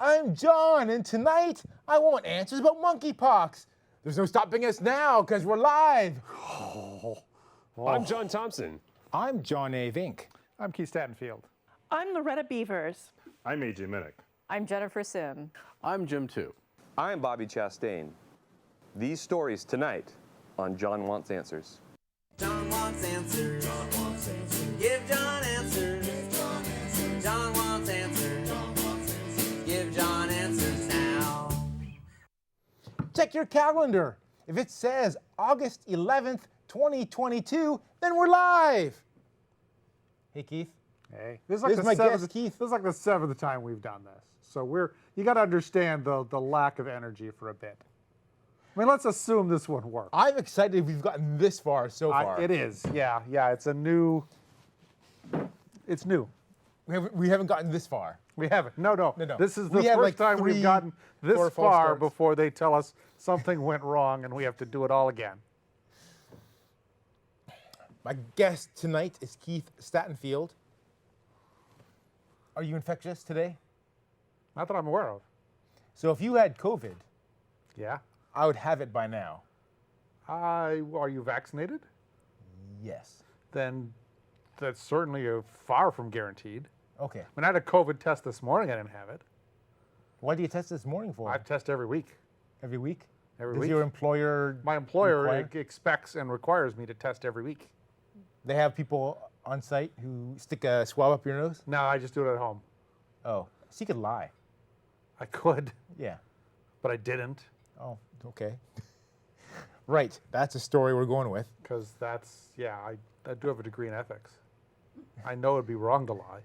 I'm John, and tonight I want answers about monkeypox. There's no stopping us now because we're live. I'm John Thompson. I'm John A. Vink. I'm Keith Stattenfield. I'm Loretta Beavers. I'm AJ Minnick. I'm Jennifer Sim. I'm Jim too. I'm Bobby Chastain. These stories tonight on John Wants Answers. John wants answers. John wants answers. Give John answers. Give John answers. John wants answers. John wants answers. Give John answers now. Check your calendar. If it says August 11th, 2022, then we're live. Hey, Keith. Hey, This is my guest, Keith. This is like the seventh time we've done this, so you got to understand the lack of energy for a bit. I mean, let's assume this one works. I'm excited we've gotten this far so far. It is, yeah. It's new. We haven't gotten this far. We haven't. No. This is the We have first like time we've 3 gotten this or 4 far starts. before they tell us something went wrong and we have to do it all again. My guest tonight is Keith Stattenfield. Are you infectious today? Not that I'm aware of. So if you had COVID, Yeah. I would have it by now. Are you vaccinated? Yes. Then that's certainly far from guaranteed. Okay. When I had a COVID test this morning, I didn't have it. Why do you test this morning for? I test every week. Every week? Every Does week. your employer? My employer require? expects and requires me to test every week. They have people on site who stick a swab up your nose? No, I just do it at home. Oh, so you could lie. I could, Yeah. but I didn't, Oh, okay. Right. That's a story we're going with. because I do have a degree in ethics. I know it'd be wrong to lie.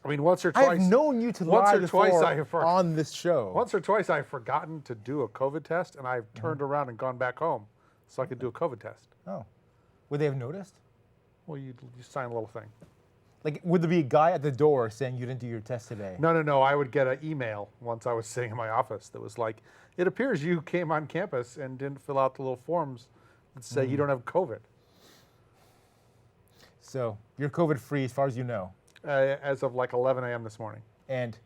I mean, once or twice. I've known you to once lie or twice before I have on this show. Once or twice I've forgotten to do a COVID test, and I've Mm-hmm. turned around and gone back home so I could do a COVID test. Oh. Would they have noticed? Well, you sign a little thing. Like, would there be a guy at the door saying you didn't do your test today? No. I would get an email once I was sitting in my office that was like, it appears you came on campus and didn't fill out the little forms that say you don't have COVID. So you're COVID-free as far as you know. As of like 11 a.m. this morning. And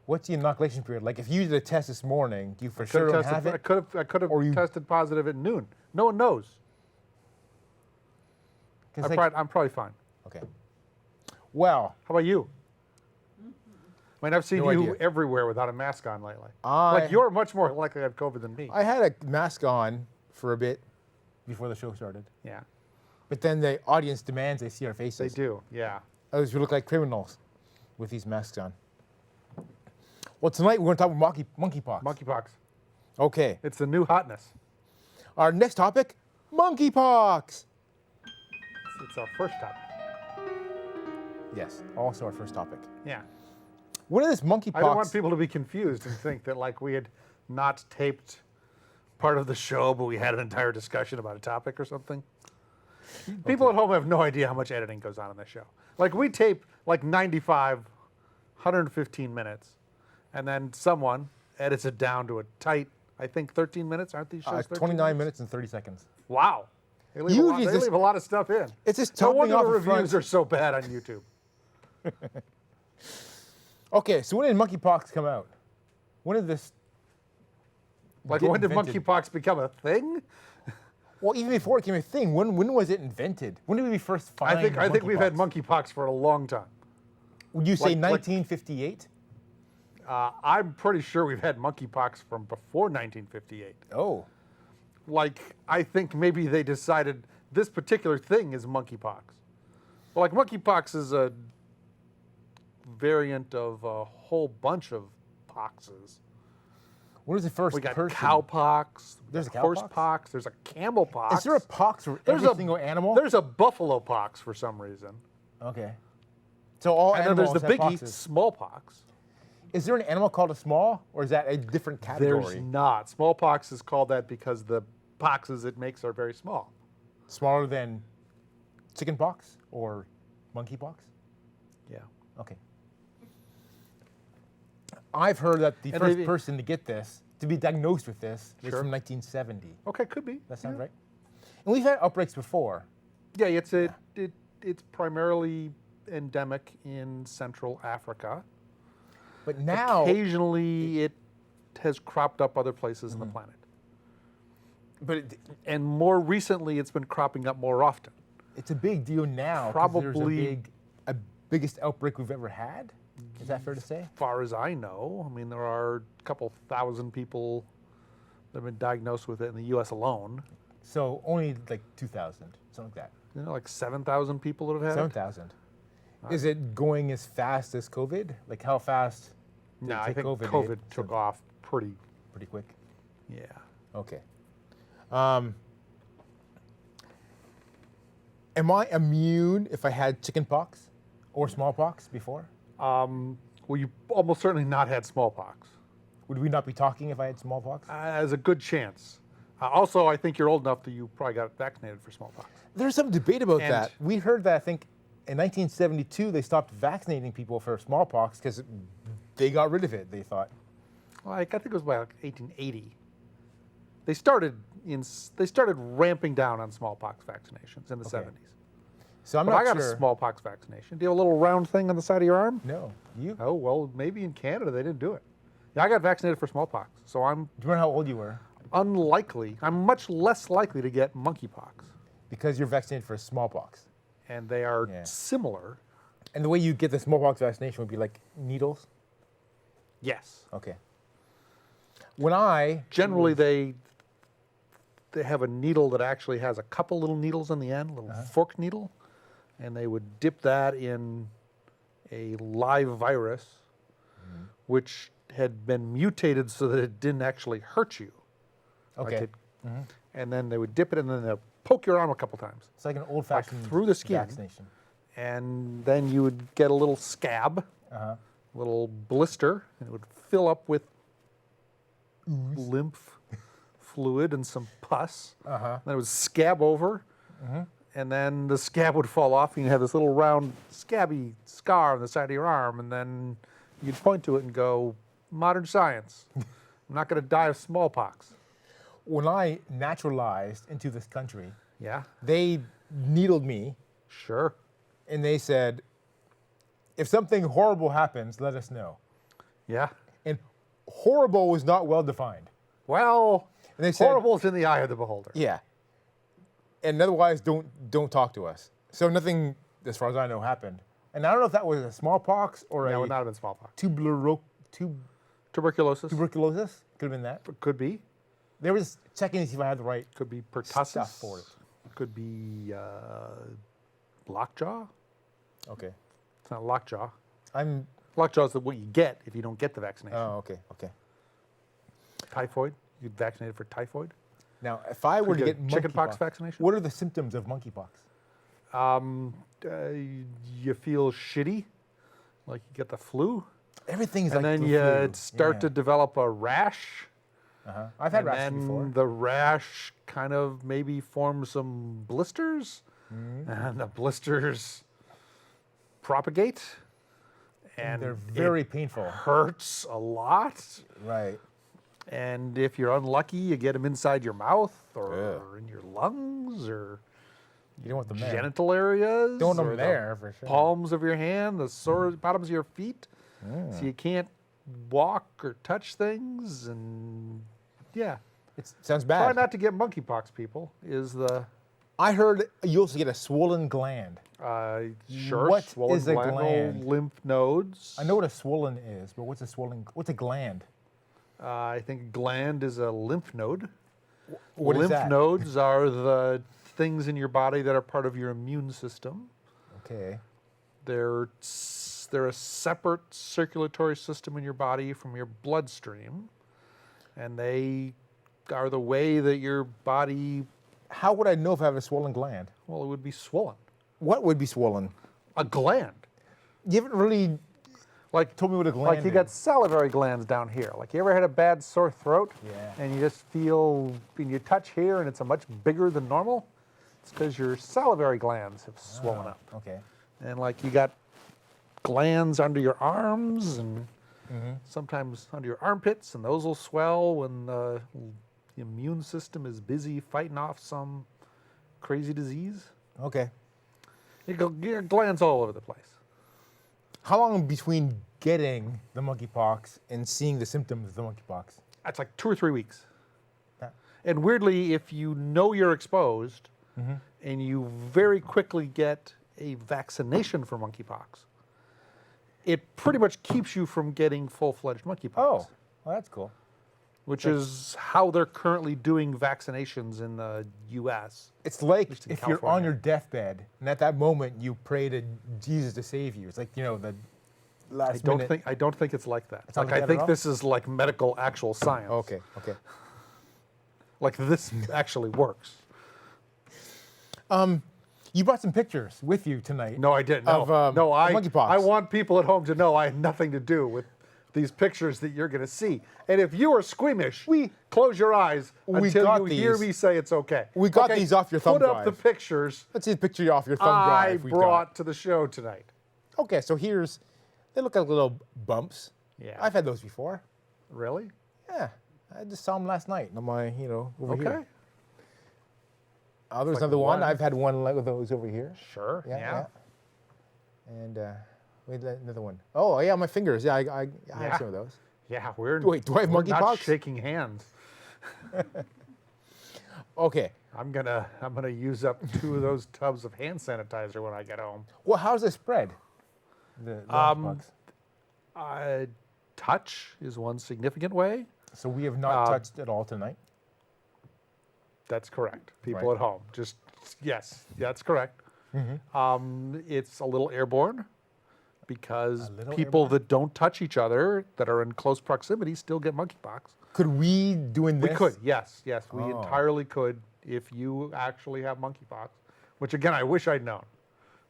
what's the inoculation period? Like, if you did a test this morning, do you for sure don't have it? I could have Or you- tested positive at noon. No one knows. 'Cause, like- I'm probably fine. Okay. Well, How about you? I mean, I've seen No you idea. everywhere without a mask on lately. I- Like, you're much more likely to have COVID than me. I had a mask on for a bit before the show started. Yeah, But then the audience demands they see our they faces. do. Yeah. Others, we look like criminals with these masks on. Well, tonight we're going to talk about monkeypox. Monkeypox. Okay. It's the new hotness. Our next topic, monkeypox. It's our first topic. Yes, also our first topic. Yeah. What is this monkeypox? I don't want people to be confused and think that like we had not taped part of the show, but we had an entire discussion about a topic or something. People at home have no idea how much editing goes on in this show. Like we tape like 95, 115 minutes, and then someone edits it down to a tight, I think 13 minutes. Aren't these shows 13 29 minutes and 30 seconds. Wow. They leave, Usually they this- leave a lot of stuff in. It's just No topping wonder off the the reviews front. are so bad on YouTube. Okay, so when did monkeypox come out? When did this? Like get when did invented? monkeypox become a thing? Well, even before it became a thing, when was it invented? When did we first find? I think we've had monkeypox? monkeypox for a long time. Would you say like- 1958? I'm pretty sure we've had monkeypox from before 1958. Oh, Like, I think maybe they decided this particular thing is monkeypox. Well, like, monkeypox is a variant of a whole bunch of poxes. when was the first We got person? cowpox, There's a horse cowpox? pox, there's a camel pox. Is there a pox for There's every single animal? There's a buffalo pox for some reason. Okay. So all And then animals there's the have biggie, poxes. smallpox. Is there an animal called a small, or is that a different category? There's not. Smallpox is called that because the poxes it makes are very small. Smaller than chickenpox or monkeypox? Yeah. Okay. I've heard that the And first maybe- person to get this, to be diagnosed with this, was Sure. from 1970. Okay, could be. That sounds right. And we've had outbreaks before. Yeah, it's primarily endemic in Central Africa. But now, Occasionally, it has cropped up other places on the planet. And more recently, it's been cropping up more often. it's a big deal now. 'Cause there's Probably- a biggest outbreak we've ever had. Is that fair to say? As far as I know, I mean, there are a couple thousand people that have been diagnosed with it in the U.S. alone. So only like 2,000, something like that. You know, like 7,000 people that have had it. 7,000. Is it going as fast as COVID? Like how fast? did No, it I take think COVID COVID hit? took So off pretty. pretty quick. Yeah. Okay. Am I immune if I had chickenpox or smallpox before? Well, you almost certainly not had smallpox. Would we not be talking if I had smallpox? There's a good chance. Also, I think you're old enough that you probably got vaccinated for smallpox. There's some debate about And- that. We heard that I think in 1972 they stopped vaccinating people for smallpox because they got rid of it. They thought. Like I think it was by like 1880. They started ramping down on smallpox vaccinations in the 70s. So I'm But not I got sure. a smallpox vaccination. Do you have a little round thing on the side of your arm? No, you. Oh well, maybe in Canada they didn't do it. Yeah, I got vaccinated for smallpox, so I'm Do you remember how old you were? unlikely. I'm much less likely to get monkeypox, Because you're vaccinated for smallpox. and they are Yeah. similar. And the way you get the smallpox vaccination would be like needles. Yes. Okay. When I Generally, they have a needle that actually has a couple little needles on the end, a little forked needle, and they would dip that in a live virus, which had been mutated so that it didn't actually hurt you. Like okay, it- And then they would dip it, and then they'll poke your arm a couple times. it's like an old-fashioned through the skin. vaccination. And then you would get a little scab, a little blister, and it would fill up with lymph fluid and some pus. Then it would scab over, and then the scab would fall off, and you'd have this little round scabby scar on the side of your arm, and then you'd point to it and go, modern science. I'm not going to die of smallpox. When I naturalized into this country, Yeah, they needled me sure. and they said, if something horrible happens, let us know. Yeah. And horrible was not well defined. Well, And they said, horrible is in the eye of the beholder. yeah. And otherwise, don't talk to us. So nothing, as far as I know, happened. And I don't know if that was a smallpox or That a would not have been smallpox. tuberculosis. Tuberculosis Could have been that. could be. They were just checking to see if I had the right Could be pertussis. stuff for it. Could be lockjaw. Okay. It's not lockjaw. I'm. Lockjaw is what you get if you don't get the vaccination. Oh, okay. Okay. Typhoid. You get vaccinated for typhoid. Now, if I were to get chickenpox monkeypox, vaccination. what are the symptoms of monkeypox? You feel shitty, like you get the flu, Everything's and like then the you flu. start Yeah. to develop a rash. I've had And rash then before. the rash kind of maybe forms some blisters, and the blisters propagate, and They're it very painful. hurts a lot. Right. And if you're unlucky, you get them inside your mouth or in your lungs or You don't want them there. genital areas. Don't want or them the there for sure. palms of your hand, the sore bottoms of your feet, so you can't walk or touch things. And yeah, It sounds try bad. not to get monkeypox. People is the I heard you also get a swollen gland. sure What swollen is a gland, gland? lymph nodes. I know what a swollen is, but what's a swollen? What's a gland? I think gland is a lymph node. What is lymph that? nodes are the things in your body that are part of your immune system. Okay. They're a separate circulatory system in your body from your bloodstream, and they are the way that your body, How would I know if I have a swollen gland? well, it would be swollen. What would be swollen? A gland. You haven't really Like, told me what a gland like you is. got salivary glands down here. Like you ever had a bad sore throat? Yeah. And you just feel, when you touch here and it's a much bigger than normal, it's because your salivary glands have swollen up. Okay. And like you got glands under your arms and sometimes under your armpits, and those will swell when the immune system is busy fighting off some crazy disease. Okay. You got glands all over the place. How long between getting the monkeypox and seeing the symptoms of the monkeypox? That's like 2 or 3 weeks. Yeah. And weirdly, if you know you're exposed and you very quickly get a vaccination for monkeypox, it pretty much keeps you from getting full-fledged monkeypox. Oh, well, that's cool. Which is how they're currently doing vaccinations in the U.S. It's like least in if you're on California. your deathbed and at that moment you pray to Jesus to save you. It's like, you know, the last minute. I don't think it's like that. not Like like I that at think all? this is like medical actual science. Okay, okay. Like this actually works. You brought some pictures with you tonight. No, I didn't. No, Of, no, monkeypox. I want people at home to know I had nothing to do with these pictures that you're going to see. And if you are squeamish, close your eyes We until got you hear these. me say it's okay. We got Okay, these off your thumb Put up the drive. pictures Let's see a picture off your thumb I drive. we got. brought to the show tonight. Okay, so they look like little bumps. Yeah. I've had those before. Really? Yeah, I just saw them last night on my, over Okay. here. There's like another one. one. I've had one of those over here. Sure. Yeah. And wait, another one. Oh, yeah, my fingers. Yeah, I have some of those. Yeah, we're Wait, do I have we're not monkeypox? shaking hands. Okay. I'm gonna use up 2 of those tubs of hand sanitizer when I get home. Well, how's it spread? The monkeypox? Touch is one significant way. So we have not touched at all tonight. That's correct. People Right. at home, just yes, that's correct. It's a little airborne because little people airborne? that don't touch each other, that are in close proximity, still get monkeypox. Could we doing this? We could, yes, we Oh. entirely could if you actually have monkeypox. Which again, I wish I'd known.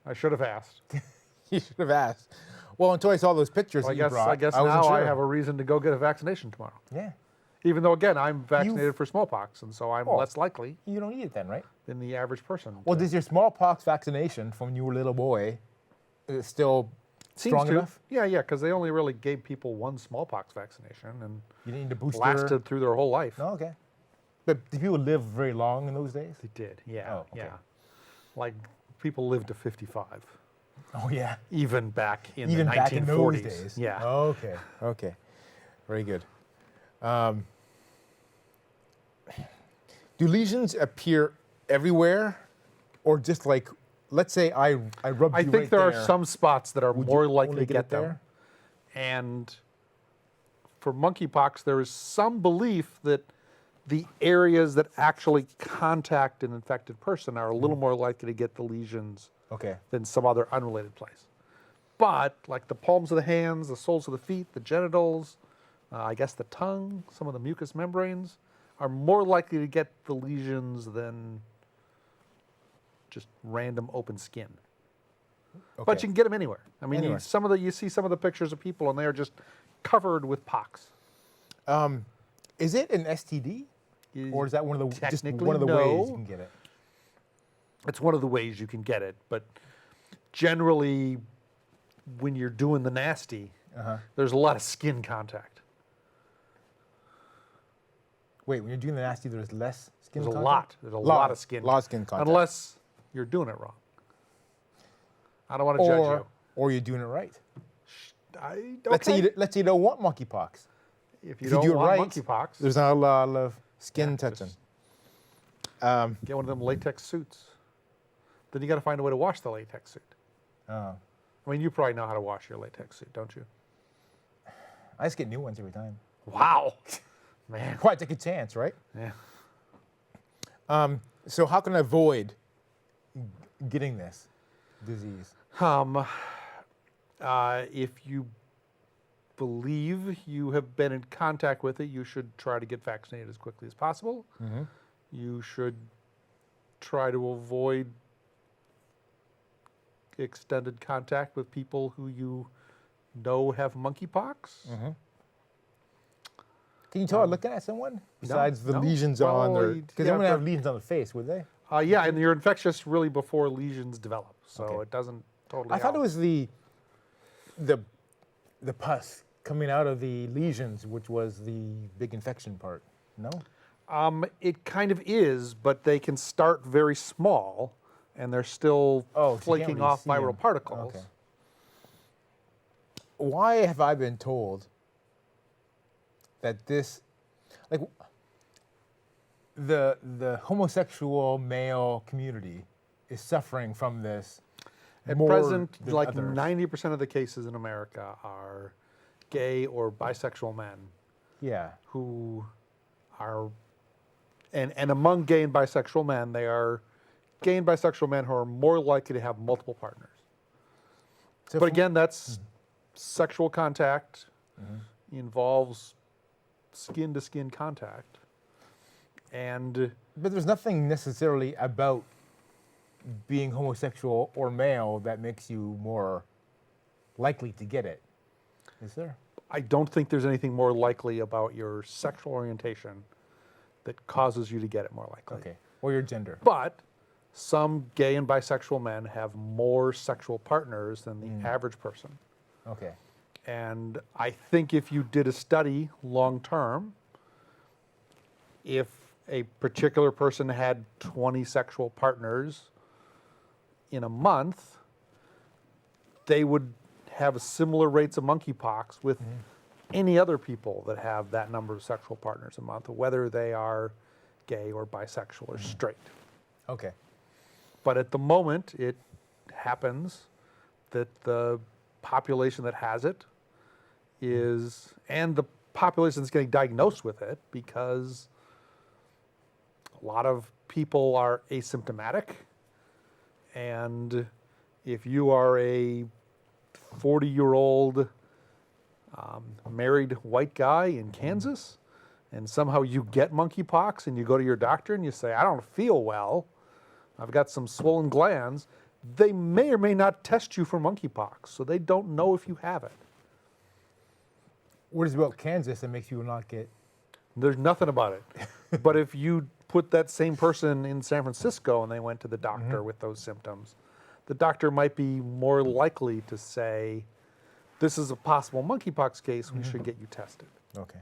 I should have asked. You should have asked. Well, until I saw those pictures Well, that you brought, I guess wasn't now I sure. have a reason to go get a vaccination tomorrow. Yeah. Even though again, I'm vaccinated for smallpox, and so I'm Oh. less likely You don't need it then, right? than the average person. Well, to- does your smallpox vaccination from when you were a little boy still Seems strong to. enough? Yeah, because they only really gave people one smallpox vaccination and You didn't need a booster? lasted through their whole life. No, okay. But did people live very long in those days? They did, yeah, Oh, okay. yeah. Like people lived to 55, Oh, yeah. even back in Even the back 1940s. in those days. Yeah. Okay. Okay. Very good. Do lesions appear everywhere, or just like, let's say I rubbed I you think right there are there. some spots that are Would you more only likely to get get it them. there? And for monkeypox, there is some belief that the areas that actually contact an infected person are a little more likely to get the lesions Okay. than some other unrelated place. But like the palms of the hands, the soles of the feet, the genitals, I guess the tongue, some of the mucous membranes are more likely to get the lesions than just random open skin. But Okay. you can get them anywhere. I mean, Anywhere. you see some of the pictures of people and they are just covered with pox. Is it an STD, or is that one of the just Technically, one of the ways no. you can get it? It's one of the ways you can get it, but generally, when you're doing the nasty, there's a lot of skin contact. Wait, when you're doing the nasty, there's less skin There's a contact? lot. There's a lot of skin. lot of skin contact. Unless you're doing it wrong. I don't want to judge you. Or you're doing it right. Okay. Let's say you don't want monkeypox. if you If don't you do it want right, monkeypox, there's not a lot of skin Yeah, touching. just- get one of them latex suits. Then you got to find a way to wash the latex suit. Oh. I mean, you probably know how to wash your latex suit, don't you? I just get new ones every time. Wow, man. Why take a chance, right? Yeah. So how can I avoid getting this disease? If you believe you have been in contact with it, you should try to get vaccinated as quickly as possible. You should try to avoid extended contact with people who you know have monkeypox. Can you tell by looking at someone besides the no. lesions Well, on their? you'd Because they have wouldn't to- have lesions on the face, would they? Yeah, and you're infectious really before lesions develop, so Okay. it doesn't totally I thought it help. was the pus coming out of the lesions, which was the big infection part. No. It kind of is, but they can start very small, and they're still Oh, so you can't flaking really off see viral 'em. particles. Okay. why have I been told that this, like, the homosexual male community is suffering from this At more present, than like others? 90% of the cases in America are gay or bisexual men Yeah. who are, and among gay and bisexual men, they are gay and bisexual men who are more likely to have multiple partners. So But from- again, that's sexual contact, involves skin-to-skin contact. And But there's nothing necessarily about being homosexual or male that makes you more likely to get it. Is there? I don't think there's anything more likely about your sexual orientation that causes you to get it more likely. Okay. Or your gender. But some gay and bisexual men have more sexual partners than the average person. Okay. And I think if you did a study long term, if a particular person had 20 sexual partners in a month, they would have similar rates of monkeypox with any other people that have that number of sexual partners a month, whether they are gay or bisexual or straight. Okay. But at the moment, it happens that the population that has it is, and the population that's getting diagnosed with it, because a lot of people are asymptomatic. And if you are a 40-year-old married white guy in Kansas, and somehow you get monkeypox and you go to your doctor and you say, I don't feel well, I've got some swollen glands, they may or may not test you for monkeypox, so they don't know if you have it. What is it about Kansas that makes you not get? There's nothing about it. But if you put that same person in San Francisco and they went to the doctor with those symptoms, the doctor might be more likely to say, this is a possible monkeypox case, we should get you tested. Okay.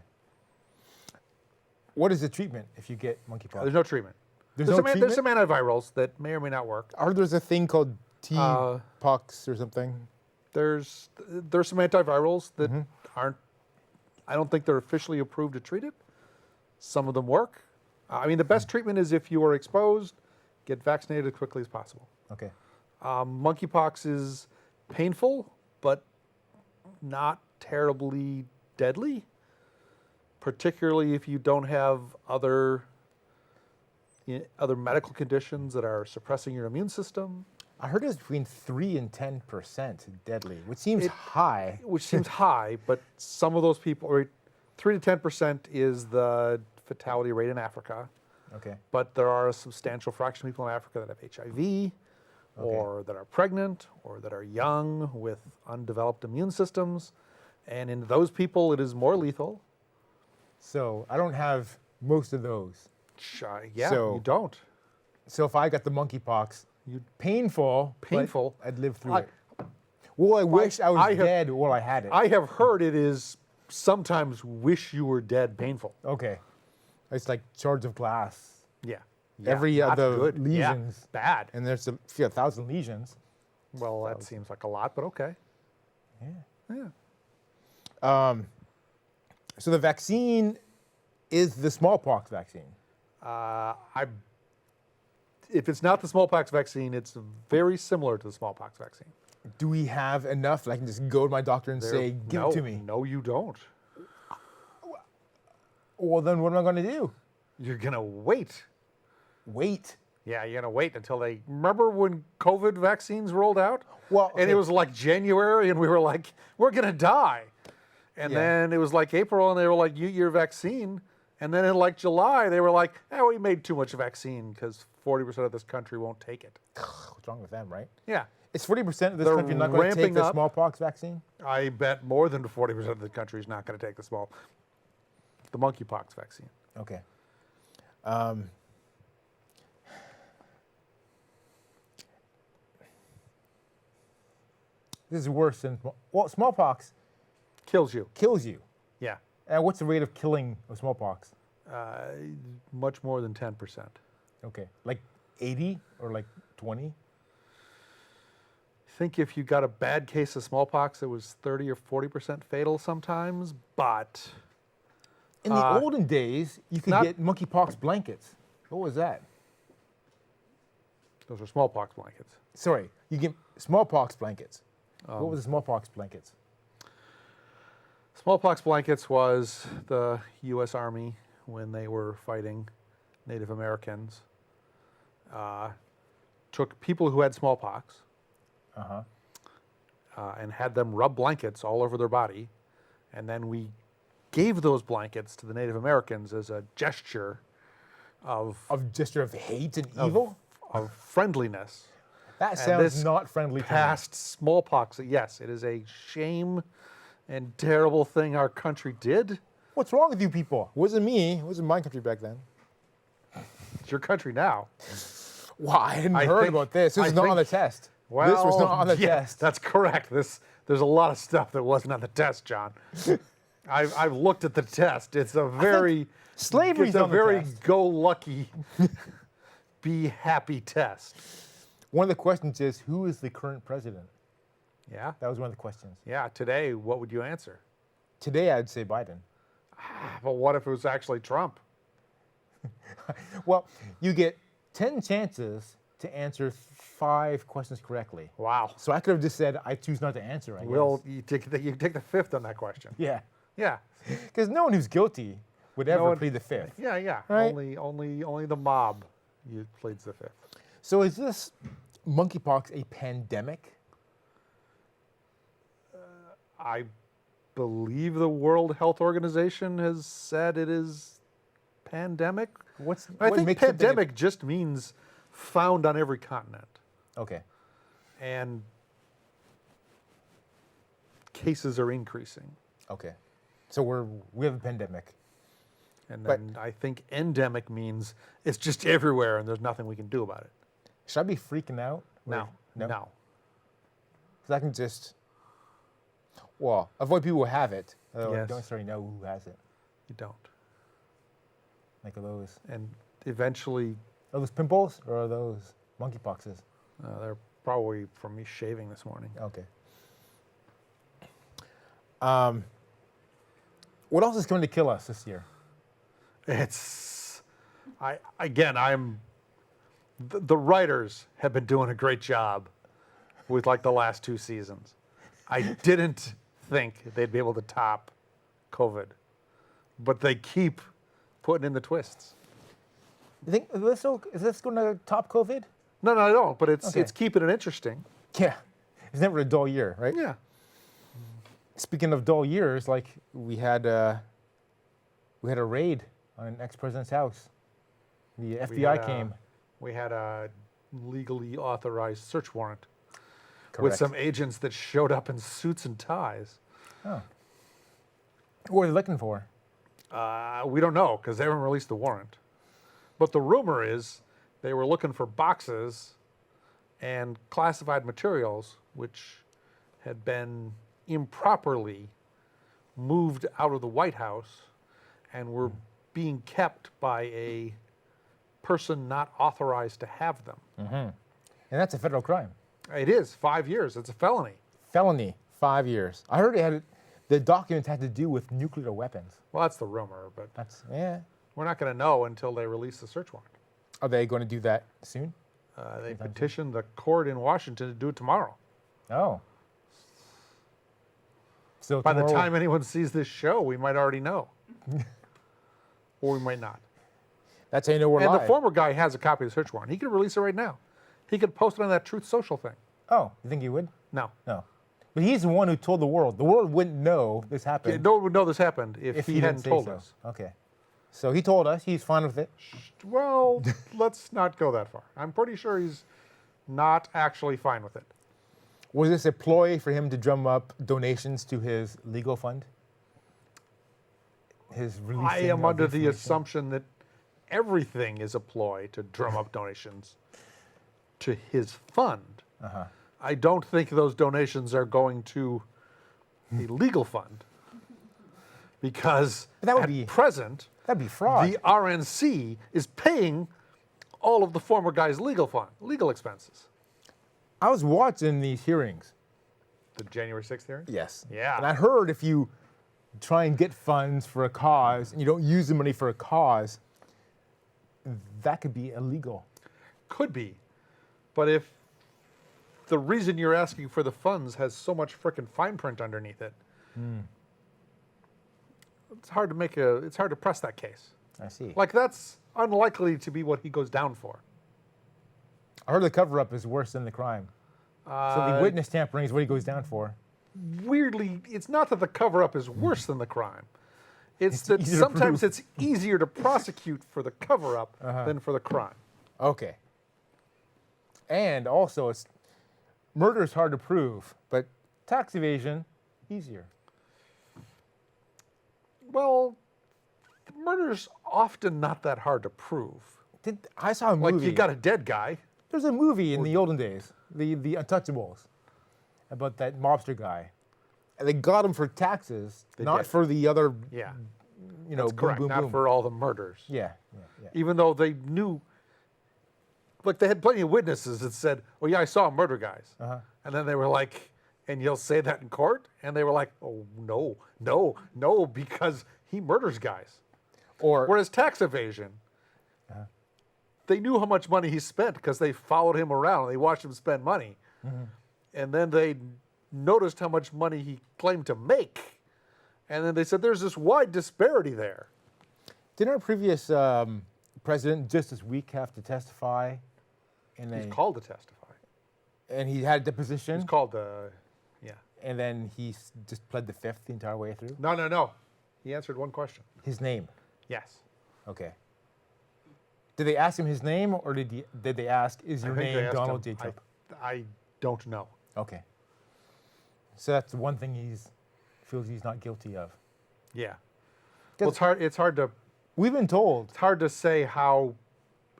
What is the treatment if you get monkeypox? There's no treatment. There's There's no some, treatment? there's some antivirals that may or may not work. Or there's a thing called T-pox or something? There's some antivirals that aren't, I don't think they're officially approved to treat it. Some of them work. I mean, the best treatment is if you are exposed, get vaccinated as quickly as possible. Okay. Monkeypox is painful, but not terribly deadly, particularly if you don't have other medical conditions that are suppressing your immune system. I heard it's between 3 and 10% deadly, which seems high. Which seems high, but some of those people, or 3 to 10% is the fatality rate in Africa. Okay. But there are a substantial fraction of people in Africa that have HIV, or that are pregnant, or that are young with undeveloped immune systems. And in those people, it is more lethal. So I don't have most of those. Yeah, So- you don't. So if I got the monkeypox, painful, but Painful. I'd live through I- it. Well, I wish I was I have- dead while I had it. I have heard it is sometimes wish you were dead painful. Okay. It's like shards of glass. Yeah. Every not other good. Yeah, lesions. bad. And there's a few 1,000 lesions. Well, that seems like a lot, but okay. So the vaccine is the smallpox vaccine. If it's not the smallpox vaccine, it's very similar to the smallpox vaccine. Do we have enough that I can just go to my doctor and say, give it to me? No, you don't. Well, then what am I going to do? You're going to wait. Wait. Yeah, you're going to wait until they... Remember when COVID vaccines rolled out? Well, And it was like January, and we were like, we're going to die. And Yeah. then it was like April, and they were like, you your vaccine. And then in like July, they were like, we made too much vaccine because 40% of this country won't take it. What's wrong with them, right? Yeah. Is 40% of this They're country not going to take ramping the up. smallpox vaccine? I bet more than 40% of the country is not going to take the monkeypox vaccine. Okay. This is worse than smallpox Kills you. kills you. Yeah. And what's the rate of killing of smallpox? Much more than 10%. Okay, like 80 or like 20? think if you got a bad case of smallpox, it was 30 or 40% fatal sometimes, but In the olden days, you could get monkeypox blankets. What was that? those are smallpox blankets. Sorry, you get smallpox blankets. What was the smallpox blankets? Smallpox blankets was the U.S. Army, when they were fighting Native Americans, took people who had smallpox and had them rub blankets all over their body, and then we gave those blankets to the Native Americans as a gesture of gesture of hate and evil? of friendliness. That And sounds this not friendly to me. Past smallpox, yes, it is a shame and terrible thing our country did. What's wrong with you people? It wasn't me. It wasn't my country back then. It's your country now. Wow, I hadn't heard about this. This was not on the test. Well, this was not on the yeah, test. That's correct. There's a lot of stuff that wasn't on the test, John. I've looked at the test. It's a very slavery's it's a on the very test. go-lucky, be happy test. One of the questions is, who is the current president? Yeah, That was one of the questions. yeah. Today, what would you answer? Today, I'd say Biden. But what if it was actually Trump? Well, you get 10 chances to answer 5 questions correctly. Wow. So I could have just said, I choose not to answer, I guess. Well, you take the fifth on that question. Yeah. Yeah. Because no one who's guilty would ever one- plead the 5th. Yeah, yeah. Right. Only the mob pleads the fifth. So is this monkeypox a pandemic? I believe the World Health Organization has said it is pandemic. I What think makes something pandemic just means found on every continent. Okay. And cases are increasing. Okay. So we have a pandemic. And But- then I think endemic means it's just everywhere and there's nothing we can do about it. Should I be freaking out? No. No. No. Because I can just, avoid people who have it. Although I Yes. don't necessarily know who has it. You don't. Like, are those Eventually, pimples or are those monkeypoxes? they're probably from me shaving this morning. Okay. What else is going to kill us this year? It's, the writers have been doing a great job with like the last 2 seasons. I didn't think they'd be able to top COVID, but they keep putting in the twists. You think is this going to top COVID? No, I don't, but it's Okay. keeping it interesting. Yeah. It's never a dull year, right? Yeah. Speaking of dull years, like we had a raid on an ex-president's house. The FBI came. We had a legally authorized search warrant with Correct. some agents that showed up in suits and ties. Oh. What are they looking for? We don't know because they haven't released the warrant. But the rumor is they were looking for boxes and classified materials which had been improperly moved out of the White House and were being kept by a person not authorized to have them. And that's a federal crime. It is 5 years. It's a felony. Felony, 5 years. I heard the documents had to do with nuclear weapons. Well, that's the rumor, but Yeah. we're not going to know until they release the search warrant. Are they going to do that soon? They petitioned the court in Washington to do it tomorrow. Oh. So By the tomorrow- time anyone sees this show, we might already know. Or we might not. That's how you know we're And live. the former guy has a copy of the search warrant. He could release it right now. He could post it on that Truth Social thing. Oh, you think he would? No. No. But he's the one who told the world. The world wouldn't know this happened No one would know this happened if he didn't hadn't say told so. us. Okay. So he told us. He's fine with it. Well, let's not go that far. I'm pretty sure he's not actually fine with it. Was this a ploy for him to drum up donations to his legal fund? His releasing I am of under the information? assumption that everything is a ploy to drum up donations to his fund. I don't think those donations are going to the legal fund because But that would at be- present, That'd be fraud. the RNC is paying all of the former guy's legal expenses. I was watching these hearings. The January 6th hearing? Yes. Yeah. And I heard if you try and get funds for a cause and you don't use the money for a cause, that could be illegal. Could be. But if the reason you're asking for the funds has so much frickin' fine print underneath it, it's hard to press that case. I see. Like, that's unlikely to be what he goes down for. I heard the cover-up is worse than the crime. So the witness tampering is what he goes down for. Weirdly, it's not that the cover-up is worse than the crime. It's that easier to sometimes prove. it's easier to prosecute for the cover-up than for the crime. Okay. And also, murder is hard to prove, but tax evasion, easier. Well, murder's often not that hard to prove. I saw a movie. Like, you got a dead guy. There's a movie in the olden days, the Untouchables, about that mobster guy. And they got him for taxes, not did. for the other, Yeah, boom, correct. boom, Not boom. for all the murders. Yeah. Even though they knew, like, they had plenty of witnesses that said, "Oh yeah, I saw him murder guys," and then they were like, "And you'll say that in court?" And they were like, "Oh no, because he murders guys." Or Whereas tax evasion, they knew how much money he spent because they followed him around. They watched him spend money, and then they noticed how much money he claimed to make, and then they said, "There's this wide disparity there." didn't our previous president just this week have to testify? He's called to testify. And he had a deposition, He's called to, yeah. and then he just pled the fifth the entire way through? No. He answered one question. His name. Yes. Okay. Did they ask him his name, or did they ask, is your I think they name asked Donald him. J. Trump? I don't know. Okay. So that's the one thing feels he's not guilty of. Yeah. Well, it's hard We've been told. to say how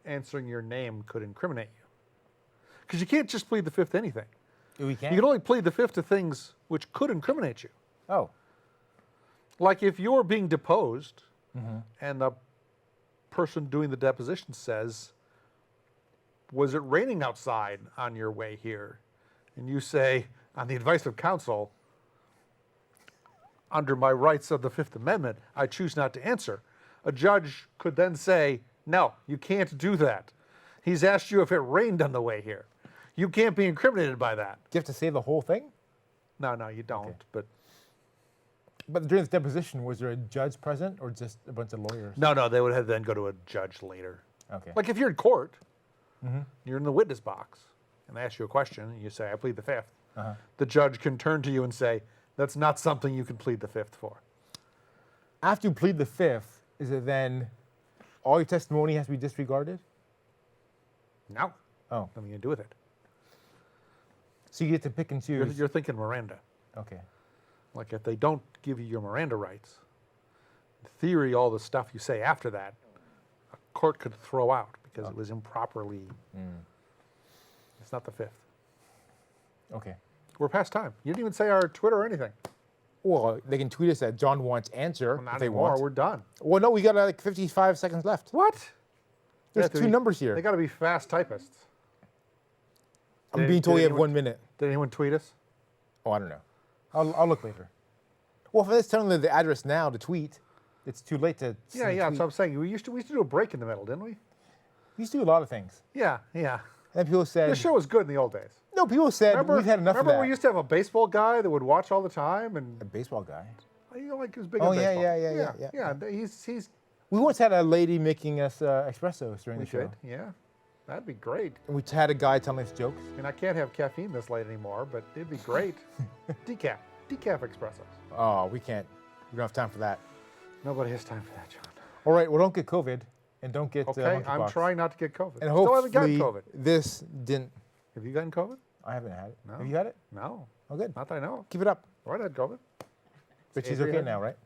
answering your name could incriminate you. Because you can't just plead the fifth to anything. We can't. You can only plead the fifth to things which could incriminate you. Oh. Like if you're being deposed and the person doing the deposition says, "Was it raining outside on your way here?" And you say, "On the advice of counsel, under my rights of the Fifth Amendment, I choose not to answer." A judge could then say, "No, you can't do that. He's asked you if it rained on the way here. You can't be incriminated by that." Do you have to say the whole thing? No, you don't. Okay. But during this deposition, was there a judge present or just a bunch of lawyers? No, they would have then go to a judge later. Okay. Like if you're in court, you're in the witness box, and they ask you a question, and you say, "I plead the fifth." The judge can turn to you and say, "That's not something you can plead the fifth for." After you plead the fifth, is it then all your testimony has to be disregarded? No. Oh. Nothing to do with it. So you get to pick and choose? You're thinking Miranda. Okay. Like if they don't give you your Miranda rights, in theory, all the stuff you say after that, a court could throw out because it was improperly. It's not the fifth. Okay. We're past time. You didn't even say our Twitter or anything. Well, they can tweet us at John Wants Answer Well, not if they anymore. want. We're done. Well, no, we got like 55 seconds left. What? There's They have to two be- numbers here. They got to be fast typists. I'm being told did you have anyone- 1 minute. Did anyone tweet us? Oh, I don't know. I'll look later. Well, if it's telling them the address now to tweet, it's too late to send a Yeah. tweet. So I'm saying we used to do a break in the middle, didn't we? We used to do a lot of things. Yeah. And people said, The show was good in the old days. no, people said, we've had enough of remember that. we used to have a baseball guy that would watch all the time, A and baseball guy. like he was big Oh, on yeah, baseball. yeah. He's We once had a lady making us espressos during we the show. should. Yeah, that'd be great. And we had a guy telling us jokes. And I can't have caffeine this late anymore, but it'd be great. Decaf espressos. Oh, we can't. We don't have time for that. Nobody has time for that, John. All right, well, don't get COVID and don't get Okay, I'm monkeypox. trying not to get COVID. And Still haven't hopefully gotten COVID. this didn't. Have you gotten COVID? I haven't had it. No. Have you had it? No, Oh, good. not that I know of. Keep it up. Right, I had COVID. But she's Adrian okay had it? now, right?